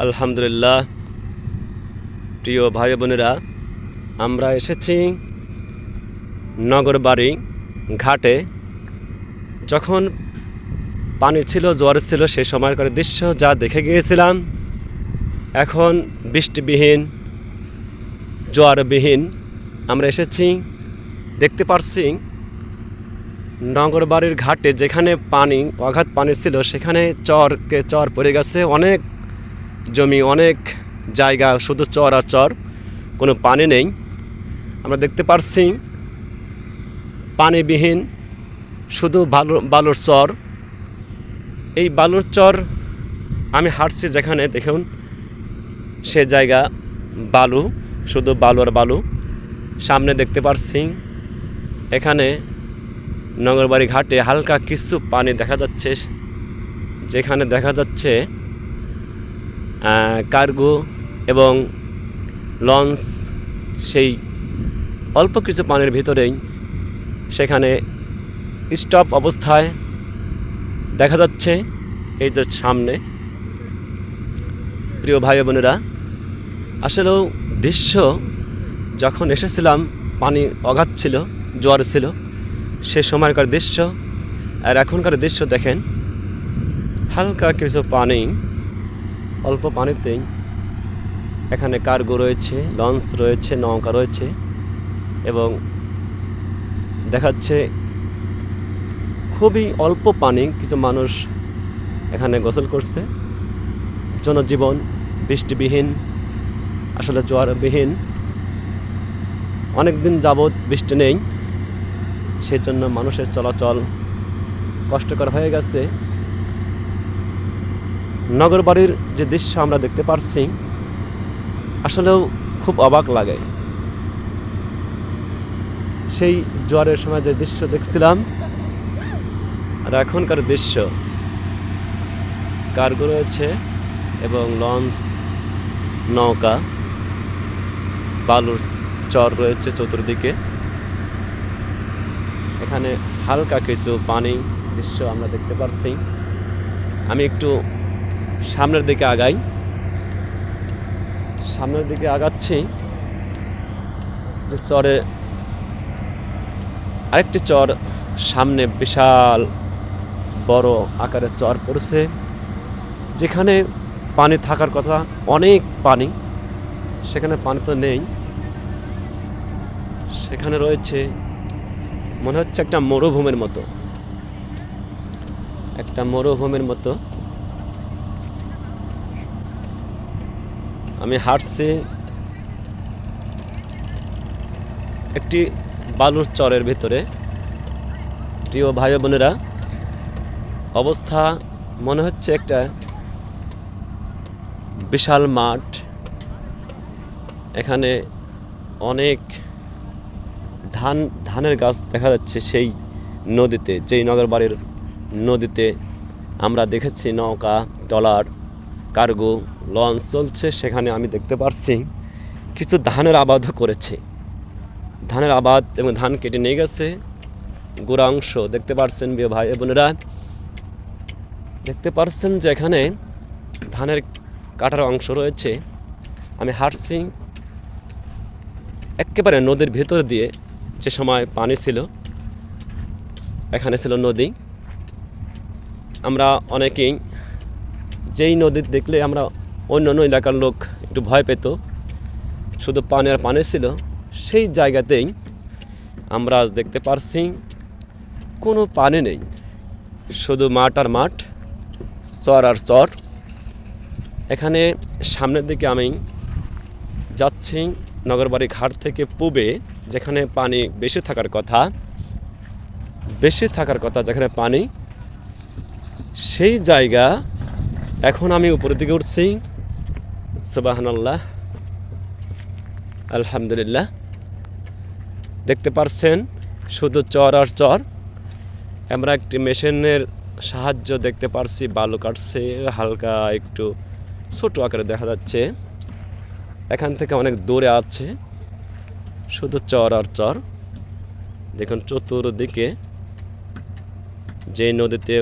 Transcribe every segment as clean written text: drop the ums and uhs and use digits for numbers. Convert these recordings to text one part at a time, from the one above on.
আলহামদুলিল্লাহ। প্রিয় ভাই বোনেরা, আমরা এসেছি নগরবাড়ি ঘাটে। যখন পানি ছিল, জোয়ার ছিল, সেই সময়কার দৃশ্য যা দেখে গিয়েছিলাম, এখন বৃষ্টিবিহীন, জোয়ারবিহীন আমরা এসেছি। দেখতে পারছি নগরবাড়ির ঘাটে যেখানে পানি, অগাধ পানি ছিল, সেখানে চর পড়ে গেছে। অনেক জমি, অনেক জায়গা শুধু চর আর চর, কোনো পানি নেই। আমরা দেখতে পারছি পানিবিহীন শুধু বালুর চর। এই বালুর চর আমি হাঁটছি যেখানে, দেখুন সে জায়গা বালু, শুধু বালু আর বালু। সামনে দেখতে পারছি এখানে নগরবাড়ি ঘাটে হালকা কিছু পানি দেখা যাচ্ছে, যেখানে দেখা যাচ্ছে কার্গো এবং লঞ্চ সেই অল্প কিছু পানির ভিতরেই সেখানে স্টপ অবস্থায় দেখা যাচ্ছে। এই যে সামনে, প্রিয় ভাই বোনেরা, আসলেও দৃশ্য যখন এসেছিলাম পানি অগাধ ছিল, জোয়ার ছিল, সে সময়কার দৃশ্য আর এখনকার দৃশ্য দেখেন। হালকা কিছু পানি, অল্প পানিতেই এখানে কার্গো রয়েছে, লঞ্চ রয়েছে, নৌকা রয়েছে এবং দেখাচ্ছে খুবই অল্প পানি। কিছু মানুষ এখানে গোসল করছে। জনজীবন বৃষ্টিবিহীন, আসলে জোয়ারবিহীন, অনেক দিন যাবৎ বৃষ্টি নেই, সেই জন্য মানুষের চলাচল কষ্টকর হয়ে গেছে। নগরবাড়ির যে দৃশ্য আমরা দেখতে পারছি, আসলেও খুব অবাক লাগে। সেই জোয়ারের সময় যে দৃশ্য দেখছিলাম আর এখনকার দৃশ্য, কার্গো রয়েছে এবং লঞ্চ, নৌকা, বালুর চর রয়েছে চতুর্দিকে। এখানে হালকা কিছু পানি দৃশ্য আমরা দেখতে পারছি। আমি একটু সামনের দিকে আগাই, সামনের দিকে আগাচ্ছি। চরে আরেকটি চর সামনে, বিশাল বড় আকারের চর পড়ছে, যেখানে পানি থাকার কথা, অনেক পানি, সেখানে পানি তো নেই। সেখানে রয়েছে মনে হচ্ছে একটা মরুভূমির মতো, একটা মরুভূমির মতো। আমি হাঁটছি একটি বালুর চরের ভিতরে। প্রিয় ভাই বোনেরা, অবস্থা মনে হচ্ছে একটা বিশাল মাঠ। এখানে অনেক ধানের গাছ দেখা যাচ্ছে। সেই নদীতে, যেই নগরবাড়ির নদীতে আমরা দেখেছি নৌকা, ট্রলার, কার্গো, লঞ্চ চলছে, সেখানে আমি দেখতে পারছি কিছু ধানের আবাদও করেছে। ধানের আবাদ এবং ধান কেটে নিয়ে গেছে। গোড়া অংশ দেখতে পাচ্ছেন প্রিয় ভাই বোনেরা, দেখতে পাচ্ছেন যে এখানে ধানের কাটার অংশ রয়েছে। আমি হাঁটছি একেবারে নদীর ভিতর দিয়ে। যে সময় পানি ছিল, এখানে ছিল নদী। আমরা অনেকেই যেই নদী দেখলে আমরা অন্য অন্য এলাকার লোক একটু ভয় পেত, শুধু পানি আর পানি ছিল, সেই জায়গাতেই আমরা দেখতে পারছি কোনো পানি নেই, শুধু মাঠ আর মাঠ, চর আর চর। এখানে সামনের দিকে আমি যাচ্ছি নগরবাড়ি ঘাট থেকে পূবে, যেখানে পানি বেশি থাকার কথা, যেখানে পানি, সেই জায়গা। এখন আমি উপরের দিকে উঠছি। সুবহানাল্লাহ, আলহামদুলিল্লাহ। দেখতে পারছেন শুধু চর আর চর। আমরা একটি মেশিনের সাহায্য দেখতে পারছি, বালু কাটছে, হালকা একটু ছোট আকারে দেখা যাচ্ছে। এখান থেকে অনেক দূরে আছে, শুধু চর আর চর। দেখুন চতুর্দিকে, যে নদীতে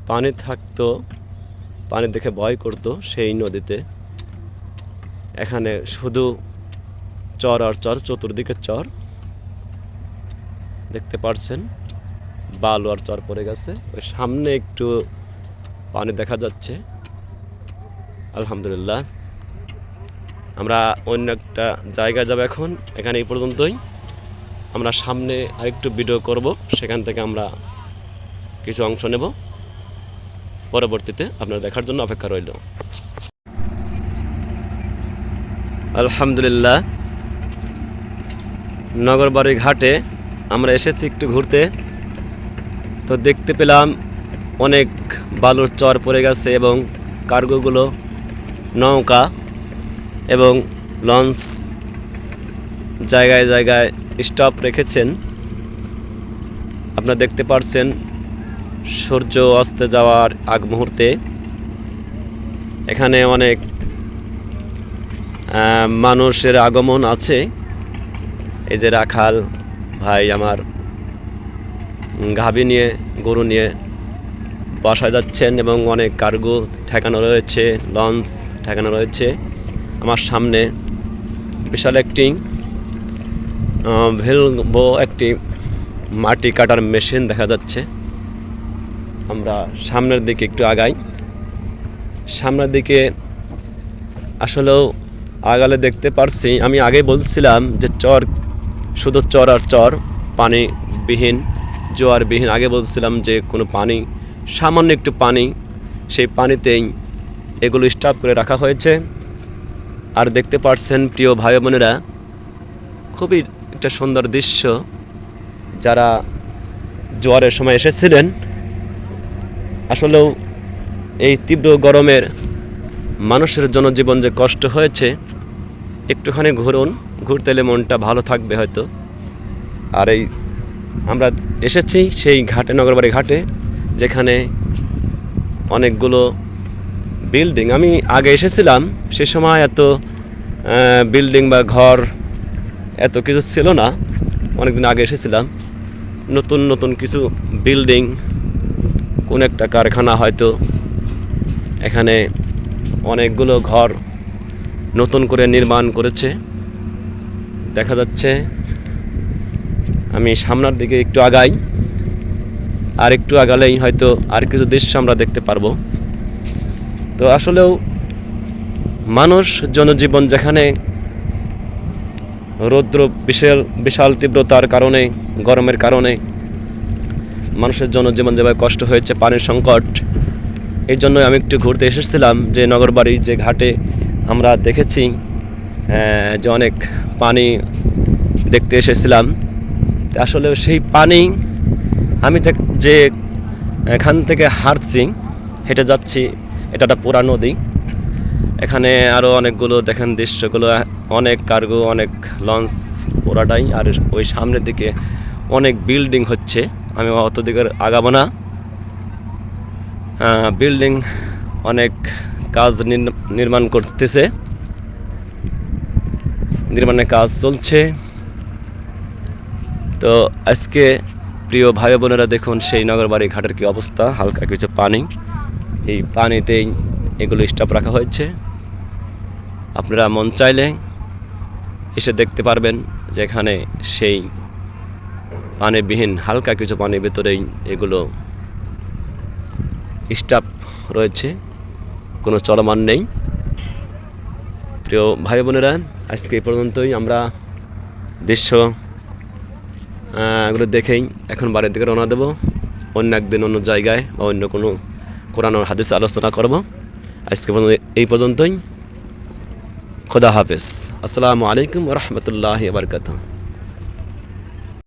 পানি থাকতো, পানি দেখে ভয় করতো সেই নদীতে। এখানে শুধু চর আর চর, চতুর্দিকে চর দেখতে পাচ্ছেন, বালু আর চর পড়ে গেছে। ওই সামনে একটু পানি দেখা যাচ্ছে। আলহামদুলিল্লাহ। আমরা অন্য একটা জায়গায় যাব এখন। এখানে এই পর্যন্তই। আমরা সামনে আরেকটু ভিডিও করব, সেখান থেকে আমরা কিছু অংশ নেব। পরবর্তীতে আপনারা দেখার জন্য অপেক্ষা রইল। আলহামদুলিল্লাহ, নগরবাড়ি ঘাটে আমরা এসেছি একটু ঘুরতে। তো দেখতে পেলাম অনেক বালুর চর পড়ে গেছে এবং কার্গোগুলো, নৌকা এবং লঞ্চ জায়গায় জায়গায় স্টপ রেখেছেন। আপনারা দেখতে পাচ্ছেন সূর্য অস্তে যাওয়ার আগ মুহূর্তে এখানে অনেক মানুষের আগমন আছে। এই যে রাখাল ভাই আমার গাভী নিয়ে, গরু নিয়ে বাসায় যাচ্ছেন এবং অনেক কার্গো ঠেকানো রয়েছে, লঞ্চ ঠেকানো রয়েছে। আমার সামনে বিশাল একটি ভেলভো একটি মাটি কাটার মেশিন দেখা যাচ্ছে। আমরা সামনের দিকে একটু আগাই। সামনের দিকে আসলেও আগালে দেখতে পারছি, আমি আগে বলছিলাম যে চর, শুধু চর আর চর, পানিবিহীন, জোয়ারবিহীন। আগে বলছিলাম যে কোনো পানি, সামান্য একটু পানি, সেই পানিতেই এগুলো স্টপ করে রাখা হয়েছে। আর দেখতে পাচ্ছেন প্রিয় ভাই বোনেরা, খুবই একটা সুন্দর দৃশ্য। যারা জোয়ারের সময় এসেছিলেন, আসলেও এই তীব্র গরমের মানুষের জনজীবন যে কষ্ট হয়েছে, একটুখানি ঘুরুন, ঘুরতে এলে মনটা ভালো থাকবে হয়তো। আর এই আমরা এসেছি সেই ঘাটে, নগরবাড়ি ঘাটে, যেখানে অনেকগুলো বিল্ডিং। আমি আগে এসেছিলাম, সে সময় এত বিল্ডিং বা ঘর এত কিছু ছিল না। অনেকদিন আগে এসেছিলাম, নতুন নতুন কিছু বিল্ডিং, কোন একটা কারখানা হয়তো। এখানে অনেকগুলো ঘর নতুন করে নির্মাণ করেছে দেখা যাচ্ছে। আমি সামনের দিকে একটু আগাই, আর একটু আগালেই হয়তো আর কিছু দৃশ্য আমরা দেখতে পারবো। তো আসলেও মানুষ জনজীবন যেখানে রৌদ্র বিশাল তীব্রতার কারণে, গরমের কারণে মানুষের জনজীবন যেভাবে কষ্ট হয়েছে, পানির সংকট, এই জন্যই আমি একটু ঘুরতে এসেছিলাম। যে নগরবাড়ি যে ঘাটে আমরা দেখেছি যে অনেক পানি দেখতে এসেছিলাম। আসলে সেই পানি, আমি যে এখান থেকে হাঁটছি, হেঁটে যাচ্ছি, এটা একটা পুরা নদী। এখানে আরও অনেকগুলো দেখেন দৃশ্যগুলো, অনেক কার্গো, অনেক লঞ্চ পুরাটাই। আর ওই সামনের দিকে অনেক বিল্ডিং হচ্ছে, আমি অত দিকে আগাবো না। বিল্ডিং অনেক কাজ নির্মাণ করতেছে, নির্মাণের কাজ চলছে। তো আজকে প্রিয় ভাই বোনেরা দেখুন সেই নগরবাড়ি ঘাটের কি অবস্থা। হালকা কিছু পানি, এই পানিতেই এগুলো স্টপ রাখা হয়েছে। আপনারা মন চাইলে এসে দেখতে পারবেন যে এখানে সেই পানিবিহীন হালকা কিছু পানির ভেতরেই এগুলো স্টপ রয়েছে, কোনো চলমান নেই। প্রিয় ভাই বোনেরা, আজকে এই পর্যন্তই। আমরা দৃশ্য এগুলো দেখেই এখন বাড়ির দিকে রওনা দেবো। অন্য একদিন অন্য জায়গায় বা অন্য কোনো কোরআন ও হাদিস আলোচনা করব। আজকে এই পর্যন্তই। খোদা হাফেজ। আসসালামু আলাইকুম ওয়া রাহমাতুল্লাহি ওয়া বারাকাতুহু।